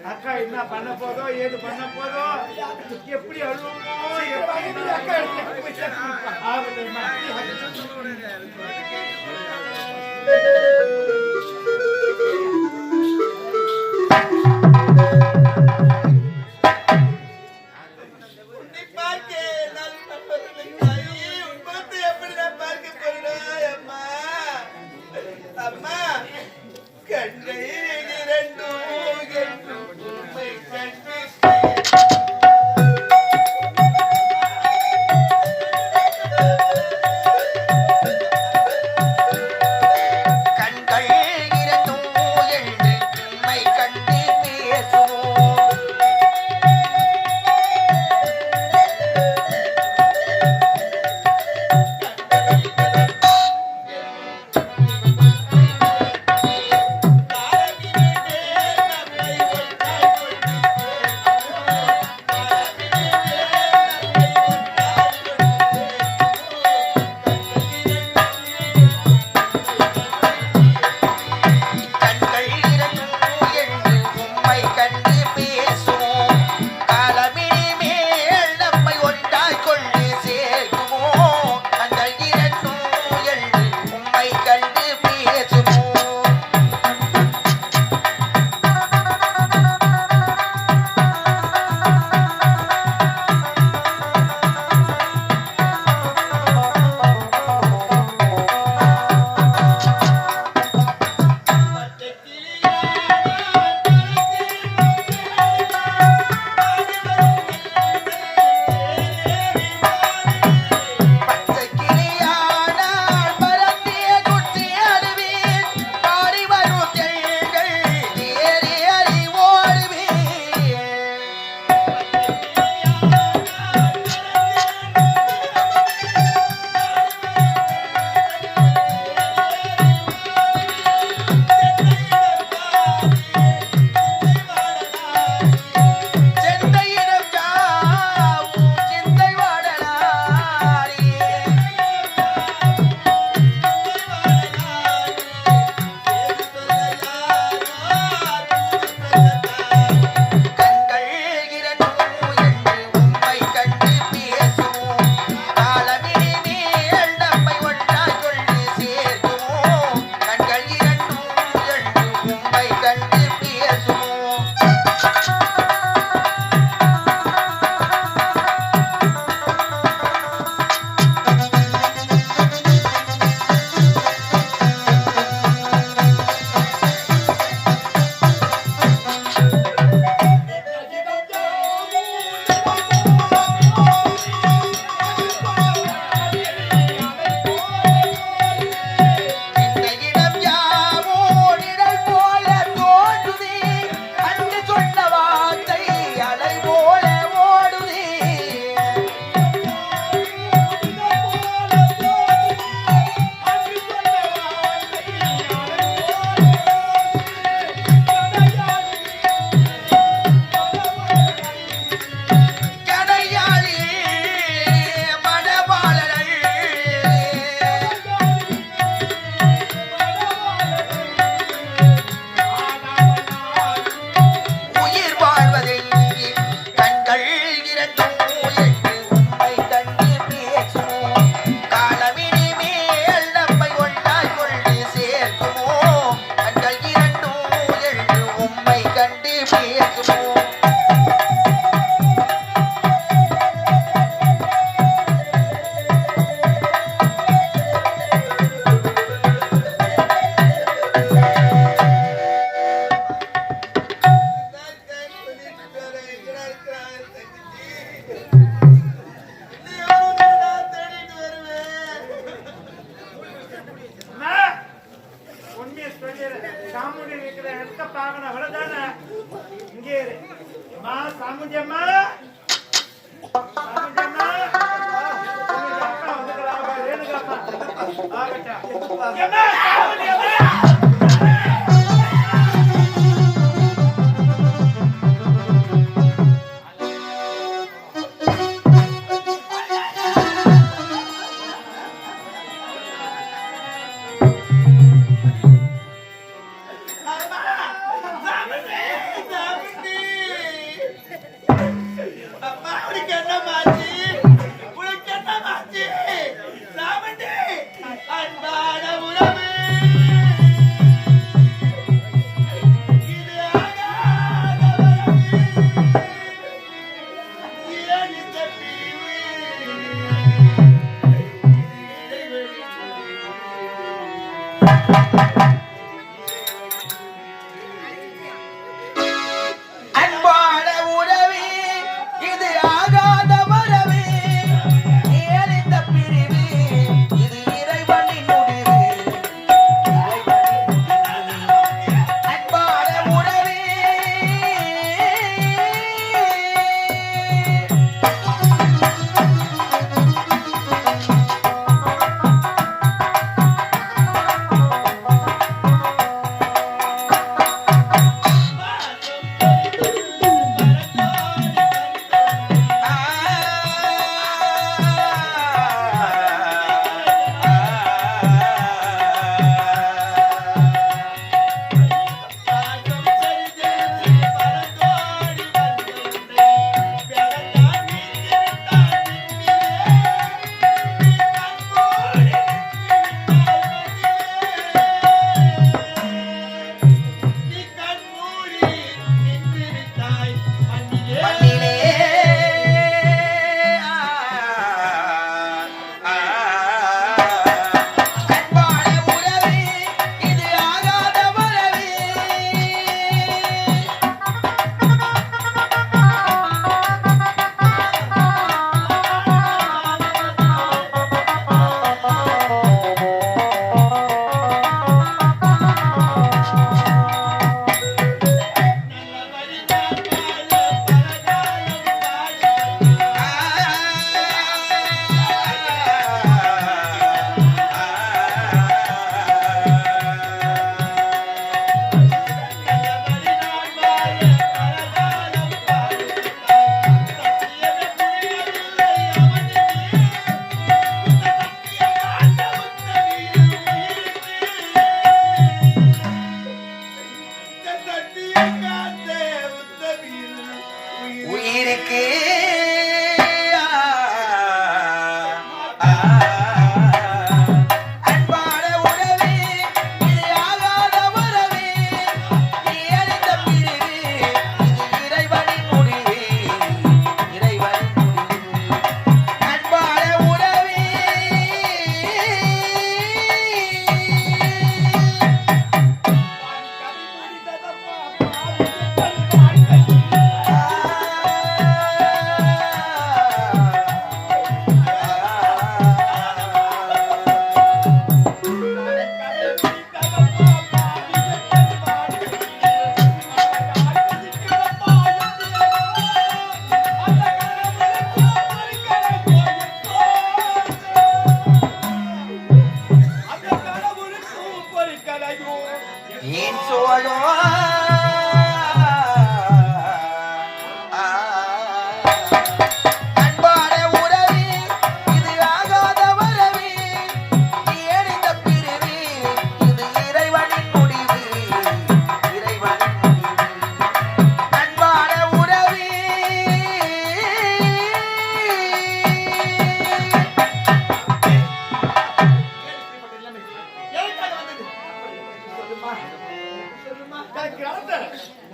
அக்கா என்ன பண்ண போதோ ஏது பண்ண போதோ எப்படி அழுவோமோ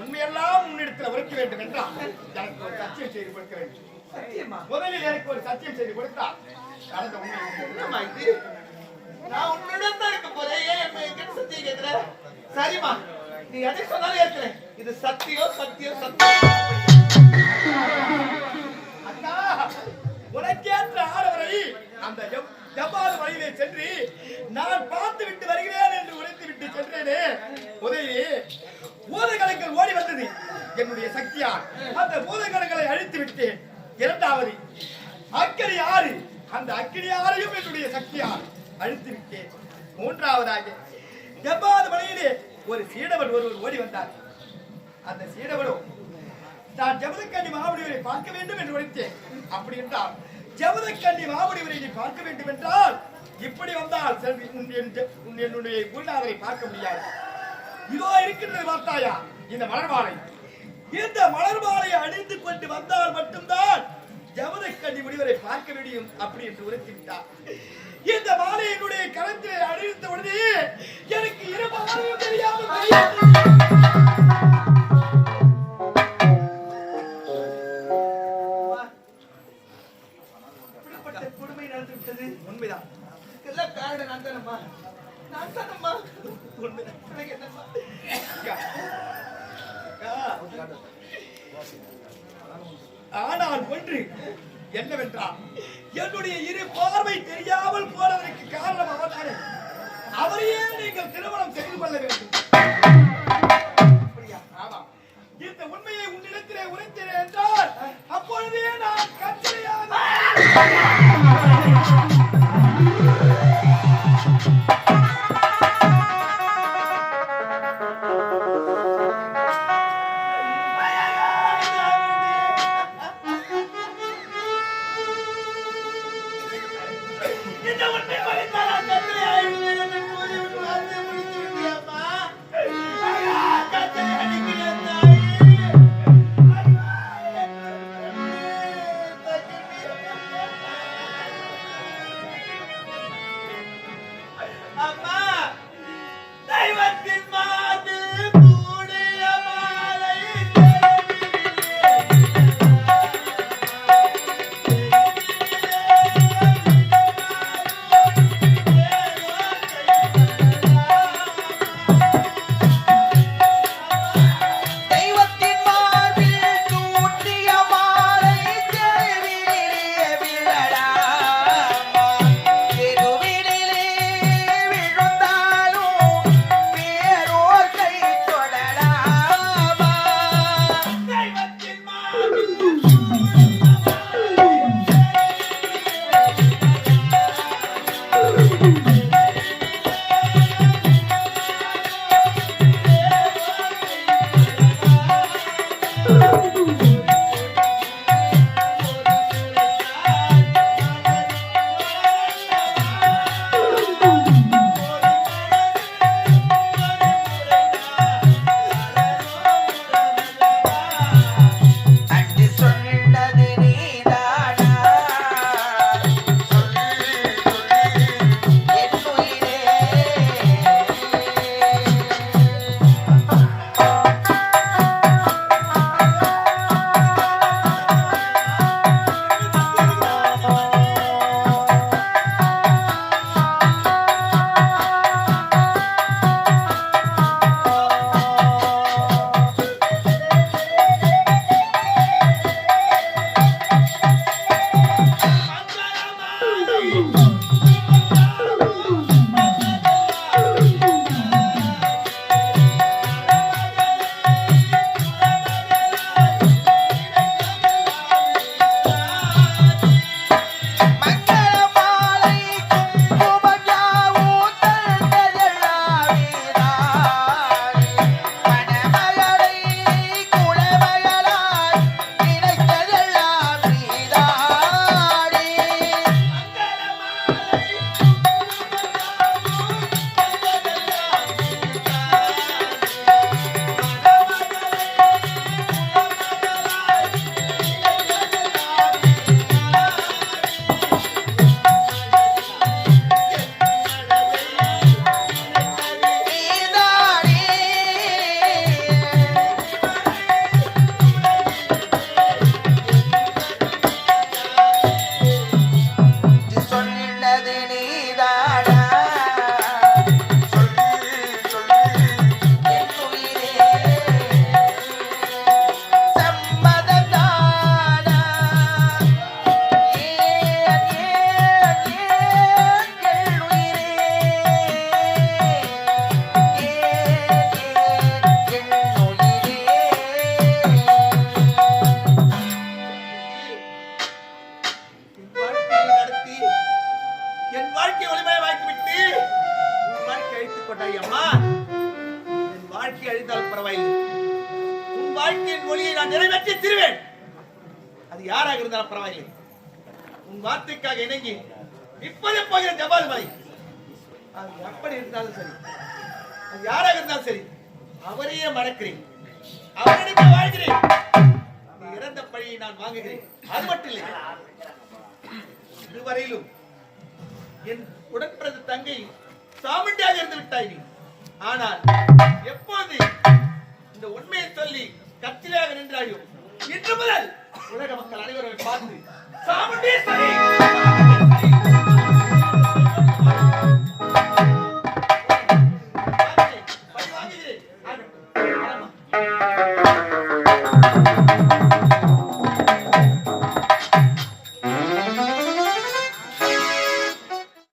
உண்மையெல்லாம் முன்னெடுத்து உரைக்க வேண்டும் என்றால் எனக்கு ஒரு சத்தியம் செய்து கொடுக்க வேண்டும். முதலில் எனக்கு ஒரு சத்தியம் செய்து கொடுத்தால் நடந்த உண்மை நான் உன்னிடம் தான் இருக்க போறேன். ஏன் சத்தியம் கேட்கிற? சரிமா, நீ எதை சொன்னாலும் ஏற்கிறேன். இது சத்தியம் சத்தியம் சத்தியம். அக்கா, உனக்கேற்ற ஆடவரை அந்த ஜப்பான் வழியிலே சென்று நான் பார்த்து விட்டு வருகிறேன் என்று உரைத்து விட்டு சென்றேனே. உதவி பூதகணங்கள் ஓடி வந்தது என்னுடைய சக்தியால். அந்த பூதகணங்களை அழித்து விட்டு இரண்டாவது அக்கினி ஆறு, அந்த அக்கினி ஆறையும் என்னுடைய சக்தியால் அழித்து விட்டேன். மூன்றாவதாக ஜப்பான் வழியிலே ஒரு சீடவன் ஒருவர் ஓடி வந்தார். அந்த சீடவனும் நான் ஜமதக்கண்ணி மாமுனிவரை பார்க்க வேண்டும் என்று உரைத்தேன். அப்படி என்றால் ஜமதக்கண்ணி மாமுனிவரை நீ பார்க்க வேண்டும் என்றால் இப்படி வந்தால் என்னுடைய குருநாதரை பார்க்க முடியாது. இதோ இருக்கின்றது பார்த்தாயா இந்த மலர் மாலை. இந்த மலர் மாலையை அணிந்து கொண்டு வந்தால் மட்டும்தான் ஜமதக்கண்ணி கண்டி முனிவரை பார்க்க வேண்டும் அப்படி என்று உரைத்து விட்டார். இந்த மாலை என்னுடைய கரத்திலே அணிவித்த உடனே எனக்கு இருபாலையும் தெரியாமல் கொடுமை நடந்து விட்டது. உண்மைதான். எல்லாம் காரணம் நான் தானம்மா, நான் தானம்மா. உண்மைதான். ஆனால் ஒன்று என்னவென்றால் என்னுடைய இரு பார்வை தெரியாமல் போனதற்கு காரணம் அவர்தானே. அவரையே நீங்கள் திருமணம் செய்து கொள்ள வேண்டும். ஆமாம், இந்த உண்மையை உன்னிடத்திலே உரைத்தேன் என்றால் அப்பொழுதே நான் கட்டளையாக வாழ்க்கையின் ஒளியை நான் நிறைவேற்றி தருவேன். அது யாராக இருந்தாலும் பரவாயில்லை. உன் வார்த்தைக்காக இணங்கி இப்போதே போகிற ஜபால் மலை, அது எப்படி இருந்தாலும் சரி, அது யாராக இருந்தாலும் சரி, அவரையே மறக்கிறேன், அவரிடமே வாழ்கிறேன். நீ இறந்த பழியை நான் வாங்குகிறேன். அது மட்டும் இல்லை, இதுவரையிலும் என் உடன்பிறந்த தங்கை சாமுண்டியாக இருந்து விட்டாய் நீ. ஆனால் எப்போது இந்த உண்மையை சொல்லி கத்திலாக நின்றாயோ, இன்று முதல் உலக மக்கள் அனைவரும் பார்த்து சாமுண்டீஸ்வரி